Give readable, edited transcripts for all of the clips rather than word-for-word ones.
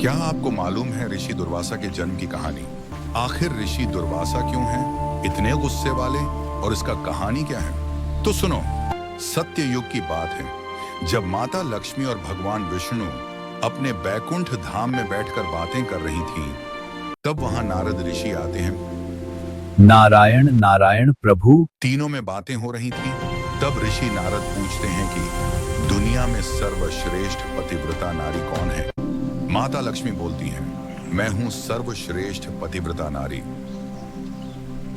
क्या आपको मालूम है ऋषि दुर्वासा के जन्म की कहानी? आखिर ऋषि दुर्वासा क्यों हैं इतने गुस्से वाले और इसका कहानी क्या है? तो सुनो, सत्य युग की बात है जब माता लक्ष्मी और भगवान विष्णु अपने बैकुंठ धाम में बैठकर बातें कर रही थीं, तब वहां नारद ऋषि आते हैं। नारायण नारायण प्रभु। तीनों में बातें हो रही थी। तब ऋषि नारद पूछते हैं कि दुनिया में सर्वश्रेष्ठ पतिव्रता नारी कौन है? माता लक्ष्मी बोलती हैं, मैं हूं सर्वश्रेष्ठ पतिव्रता नारी।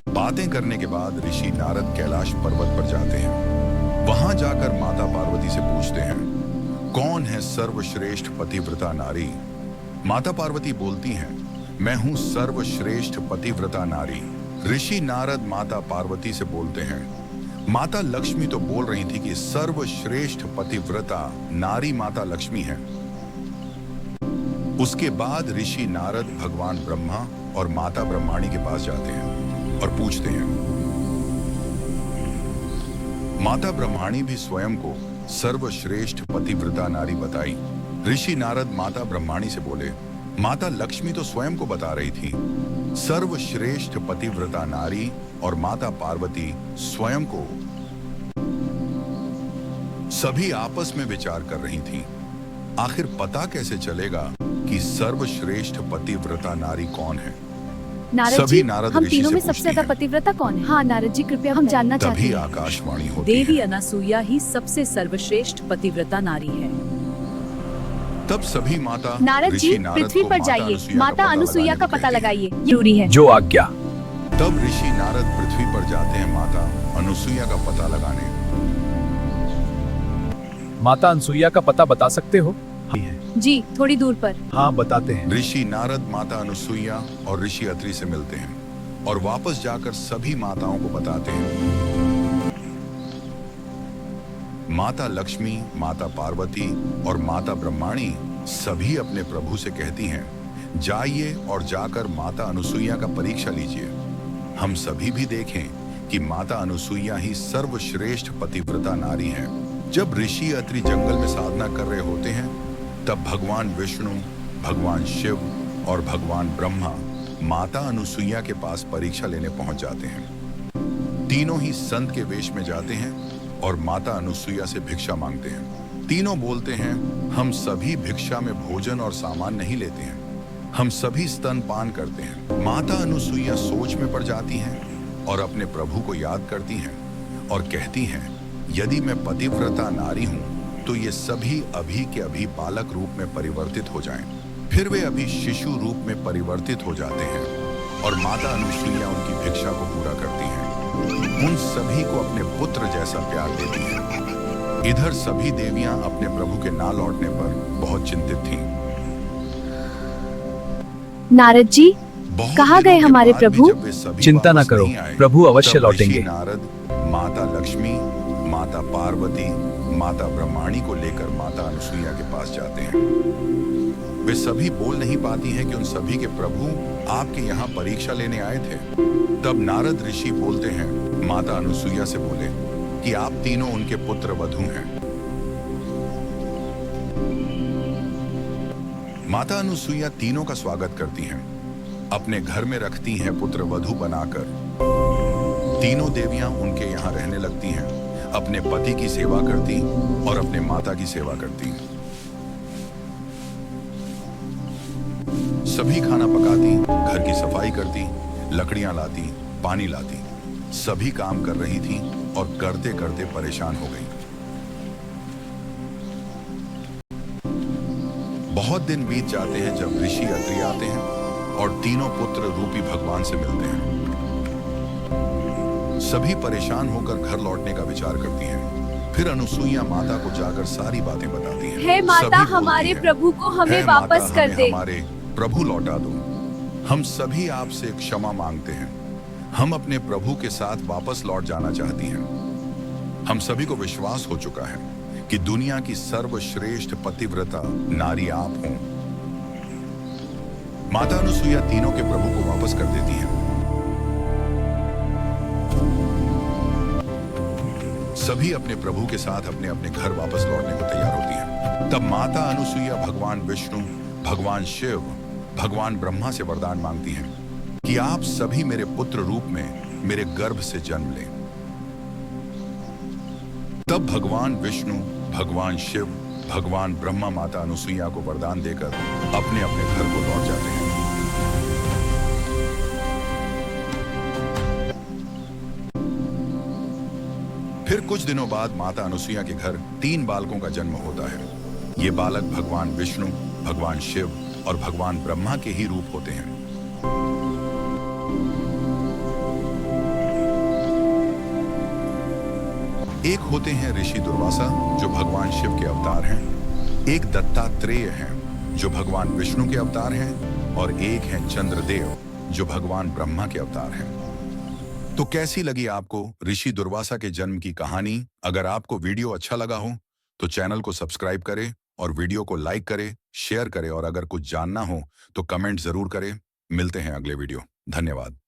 बातें करने के बाद ऋषि नारद कैलाश पर्वत पर जाते हैं। वहां जाकर माता पार्वती से पूछते हैं, कौन है सर्वश्रेष्ठ पतिव्रता नारी? माता पार्वती बोलती हैं, मैं हूं सर्वश्रेष्ठ पतिव्रता नारी। ऋषि नारद माता पार्वती से बोलते हैं, माता लक्ष्मी तो बोल रही थी कि सर्वश्रेष्ठ पतिव्रता नारी माता लक्ष्मी है। उसके बाद ऋषि नारद भगवान ब्रह्मा और माता ब्रह्माणी के पास जाते हैं और पूछते हैं। माता ब्रह्माणी भी स्वयं को सर्वश्रेष्ठ पतिव्रता नारी बताई। ऋषि नारद माता ब्रह्माणी से बोले, माता लक्ष्मी तो स्वयं को बता रही थी सर्वश्रेष्ठ पतिव्रता नारी, और माता पार्वती स्वयं को। सभी आपस में विचार कर रही थीं, आखिर पता कैसे चलेगा कि सर्वश्रेष्ठ पतिव्रता नारी कौन है? नारद जी, हम तीनों में सबसे पूछती ज्यादा हैं। पतिव्रता कौन है? हाँ नारद जी, कृपया हम जानना चाहते तभी हैं। आकाशवाणी होती देवी है। अनासुईया ही सबसे सर्वश्रेष्ठ पतिव्रता नारी है। तब सभी माता नारद जी, ऋषि नारद पृथ्वी को पर माता जाइए, अनुसुईया माता अनुसुईया का लगाने को पता कहती हैं। लगाइए, जरूरी है। जो आज्ञा। तब ऋषि नारद पृथ्वी पर जाते हैं माता अनुसुईया का पता लगाने। माता अनसुईया का पता बता सकते हो? जी, थोड़ी दूर पर। हाँ बताते हैं। ऋषि नारद माता अनुसुईया और ऋषि अत्रि से मिलते हैं और वापस जाकर सभी माताओं को बताते हैं। माता लक्ष्मी, माता पार्वती और माता ब्रह्माणी सभी अपने प्रभु से कहती हैं, जाइए और जाकर माता अनुसुईया का परीक्षा लीजिए। हम सभी भी देखें कि माता अनुसुईया ही सर्वश्रेष्ठ पतिव्रता नारी हैं। जब ऋषि अत्रि जंगल में साधना कर रहे होते हैं, तब भगवान विष्णु, भगवान शिव और भगवान ब्रह्मा माता अनुसुईया के पास परीक्षा लेने पहुंच जाते हैं। तीनों ही संत के वेश में जाते हैं और माता अनुसुईया से भिक्षा मांगते हैं। तीनों बोलते हैं, हम सभी भिक्षा में भोजन और सामान नहीं लेते हैं, हम सभी स्तनपान करते हैं। माता अनुसुईया सोच में पड़ जाती हैं और अपने प्रभु को याद करती हैं और कहती हैं, यदि मैं पतिव्रता नारी हूं तो ये सभी अभी के अभी बालक रूप में परिवर्तित हो जाएं। फिर वे अभी शिशु रूप में परिवर्तित हो जाते हैं और माता अनुसुईया उनकी भिक्षा को पूरा करती हैं। उन सभी को अपने पुत्र जैसा प्यार देती हैं। इधर सभी देवियां अपने प्रभु के ना लौटने पर बहुत चिंतित थीं। नारद जी, बहुत कहाँ दिनों गए के हमारे बाद भी प्रभु? जब वे सभी चिंता ना वापस करो, नहीं आए, प्रभु अवश्य तब ऋषि लौटेंगे। नारद माता लक्ष्मी, माता पार्वती, माता ब्रह्माणी को लेकर माता अनुसुईया के पास जाते हैं। वे सभी बोल नहीं पाती हैं कि उन सभी के प्रभु आपके यहाँ परीक्षा लेने आए थे। तब नारद ऋषि बोलते हैं, माता अनुसुईया से बोले कि आप तीनों उनके पुत्र वधू हैं। माता अनुसुईया तीनों का स्वागत करती हैं, अपने घर में रखती हैं पुत्र वधू बनाकर। तीनों देवियां उनके यहाँ रहने लगती हैं, अपने पति की सेवा करती और अपने माता की सेवा करती। सभी खाना पकाती, घर की सफाई करती, लकड़ियां लाती, पानी लाती। सभी काम कर रही थी और करते करते परेशान हो गई। बहुत दिन बीत जाते हैं जब ऋषि अत्रि आते हैं और तीनों पुत्र रूपी भगवान से मिलते हैं। सभी परेशान होकर घर लौटने का विचार करती हैं। फिर अनुसुईया माता को जाकर सारी बातें बताती हैं। हे माता, सभी बोलती हमारे हैं, प्रभु को हमें "हे माता, वापस कर हमें दे। हमारे प्रभु लौटा दो। हम सभी आपसे क्षमा मांगते हैं। हम अपने प्रभु के साथ वापस लौट जाना चाहती हैं। हम सभी को विश्वास हो चुका है कि दुनिया की सर्वश्रेष्ठ पतिव्रता नारी आप हों। माता अनुसुईया तीनों के प्रभु को वापस कर देती हैं। सभी अपने प्रभु के साथ अपने अपने घर वापस लौटने को तैयार होती हैं। तब माता अनुसुईया भगवान विष्णु, भगवान शिव भगवान ब्रह्मा से वरदान मांगती हैं कि आप सभी मेरे पुत्र रूप में मेरे गर्भ से जन्म लें। तब भगवान विष्णु भगवान शिव भगवान ब्रह्मा माता अनुसुईया को वरदान देकर अपने अपने घर को लौट जाते हैं। फिर कुछ दिनों बाद माता अनुसुईया के घर 3 बालकों का जन्म होता है। ये बालक भगवान विष्णु भगवान शिव और भगवान ब्रह्मा के ही रूप होते हैं। एक होते हैं ऋषि दुर्वासा जो भगवान शिव के अवतार हैं, एक दत्तात्रेय हैं जो भगवान विष्णु के अवतार हैं और एक हैं चंद्रदेव जो भगवान ब्रह्मा के अवतार हैं। तो कैसी लगी आपको ऋषि दुर्वासा के जन्म की कहानी? अगर आपको वीडियो अच्छा लगा हो तो चैनल को सब्सक्राइब करें और वीडियो को लाइक करें, शेयर करें और अगर कुछ जानना हो तो कमेंट जरूर करें। मिलते हैं अगले वीडियो। धन्यवाद।